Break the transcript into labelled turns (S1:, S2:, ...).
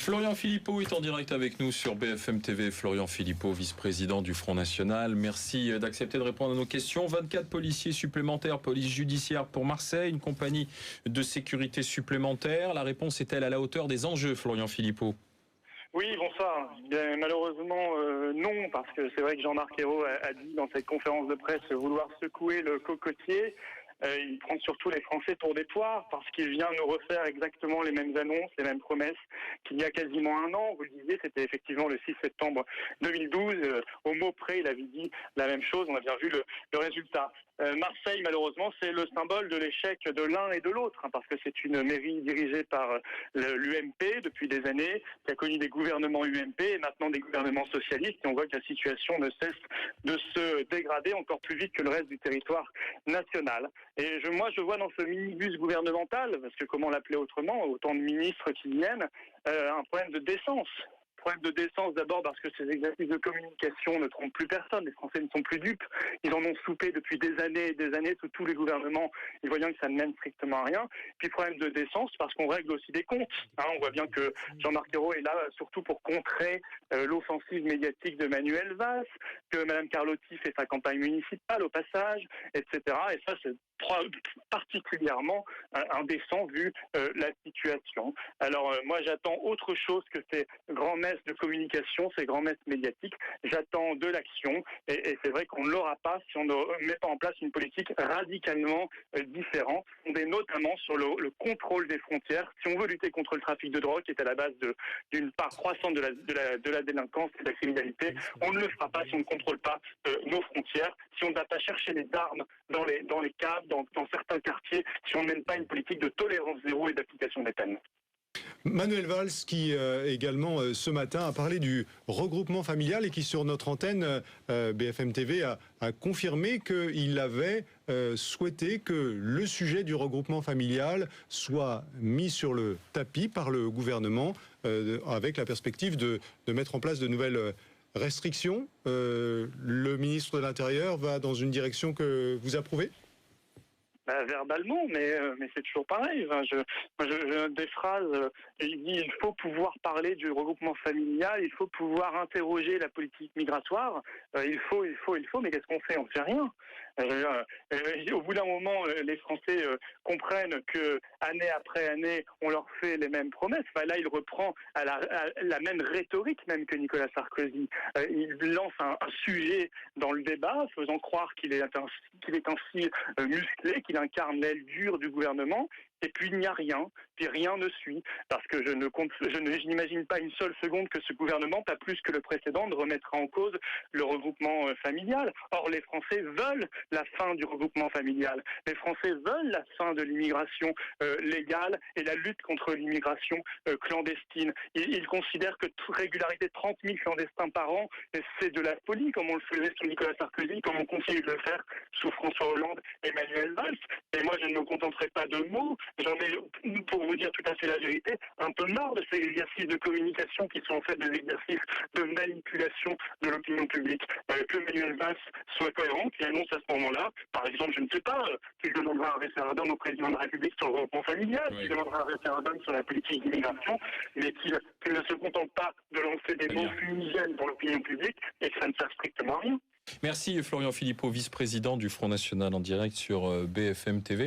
S1: Florian Philippot est en direct avec nous sur BFM TV. Florian Philippot, vice-président du Front National. Merci d'accepter de répondre à nos questions. 24 policiers supplémentaires, police judiciaire pour Marseille, une compagnie de sécurité supplémentaire. La réponse est-elle à la hauteur des enjeux, Florian Philippot?
S2: Oui, bonsoir. Bien, malheureusement, non, parce que c'est vrai que Jean-Marc Ayrault a dit dans cette conférence de presse vouloir secouer le cocotier. Il prend surtout les Français pour des poires parce qu'il vient nous refaire exactement les mêmes annonces, les mêmes promesses qu'il y a quasiment un an. Vous le disiez, c'était effectivement le 6 septembre 2012. Au mot près, il avait dit la même chose. On a bien vu le résultat. Marseille, malheureusement, c'est le symbole de l'échec de l'un et de l'autre, parce que c'est une mairie dirigée par l'UMP depuis des années, qui a connu des gouvernements UMP et maintenant des gouvernements socialistes. Et on voit que la situation ne cesse de se dégrader encore plus vite que le reste du territoire national. Et moi, je vois dans ce minibus gouvernemental, parce que comment l'appeler autrement, autant de ministres qui viennent, un problème de décence. Problème de décence d'abord parce que ces exercices de communication ne trompent plus personne. Les Français ne sont plus dupes. Ils en ont soupé depuis des années et des années sous tous les gouvernements, et voyant que ça ne mène strictement à rien. Puis problème de décence parce qu'on règle aussi des comptes. On voit bien que Jean-Marc Ayrault est là surtout pour contrer l'offensive médiatique de Manuel Valls, que Mme Carlotti fait sa campagne municipale au passage, etc. Et ça, c'est particulièrement indécent vu la situation. Alors moi j'attends autre chose que ces grands messes de communication, ces grands messes médiatiques. J'attends de l'action et c'est vrai qu'on ne l'aura pas si on ne met pas en place une politique radicalement différente, fondée notamment sur le contrôle des frontières. Si on veut lutter contre le trafic de drogue qui est à la base d'une part croissante de la délinquance et de la criminalité, on ne le fera pas si on ne contrôle pas nos frontières, si on ne va pas chercher les armes dans les caves, dans certains quartiers, si on ne mène pas une politique de tolérance zéro et d'application des peines.
S3: Manuel Valls qui également ce matin a parlé du regroupement familial et qui sur notre antenne BFM TV a confirmé qu'il avait souhaité que le sujet du regroupement familial soit mis sur le tapis par le gouvernement avec la perspective de mettre en place de nouvelles restrictions. Le ministre de l'Intérieur va dans une direction que vous approuvez ?
S2: Verbalement, mais c'est toujours pareil. Je note des phrases. Il dit il faut pouvoir parler du regroupement familial, il faut pouvoir interroger la politique migratoire. Il faut, mais qu'est-ce qu'on fait? On ne fait rien. Au bout d'un moment, les Français comprennent que année après année, on leur fait les mêmes promesses. Là, il reprend à la même rhétorique même que Nicolas Sarkozy. Il lance un sujet dans le débat, faisant croire qu'il est ainsi musclé, qu'il incarne l'aile dure du gouvernement. Et puis il n'y a rien, puis rien ne suit, parce que je n'imagine pas une seule seconde que ce gouvernement, pas plus que le précédent, ne remettra en cause le regroupement familial. Or, les Français veulent la fin du regroupement familial. Les Français veulent la fin de l'immigration légale et la lutte contre l'immigration clandestine. Ils considèrent que régularité de 30 000 clandestins par an, c'est de la folie, comme on le faisait sous Nicolas Sarkozy, comme on continue de le faire sous François Hollande et Manuel Valls. Et moi, je ne me contenterai pas de mots. J'en ai, pour vous dire tout à fait la vérité, un peu marre de ces exercices de communication qui sont en fait des exercices de manipulation de l'opinion publique. Que Manuel Valls soit cohérent, qu'il annonce à ce moment-là, par exemple, je ne sais pas, qu'il demandera un référendum au président de la République sur le regroupement familial, qu'il demandera un référendum sur la politique d'immigration, mais qu'il ne se contente pas de lancer des mots fumigènes pour l'opinion publique et que ça ne sert strictement à rien.
S1: Merci Florian Philippot, vice-président du Front National en direct sur BFM TV.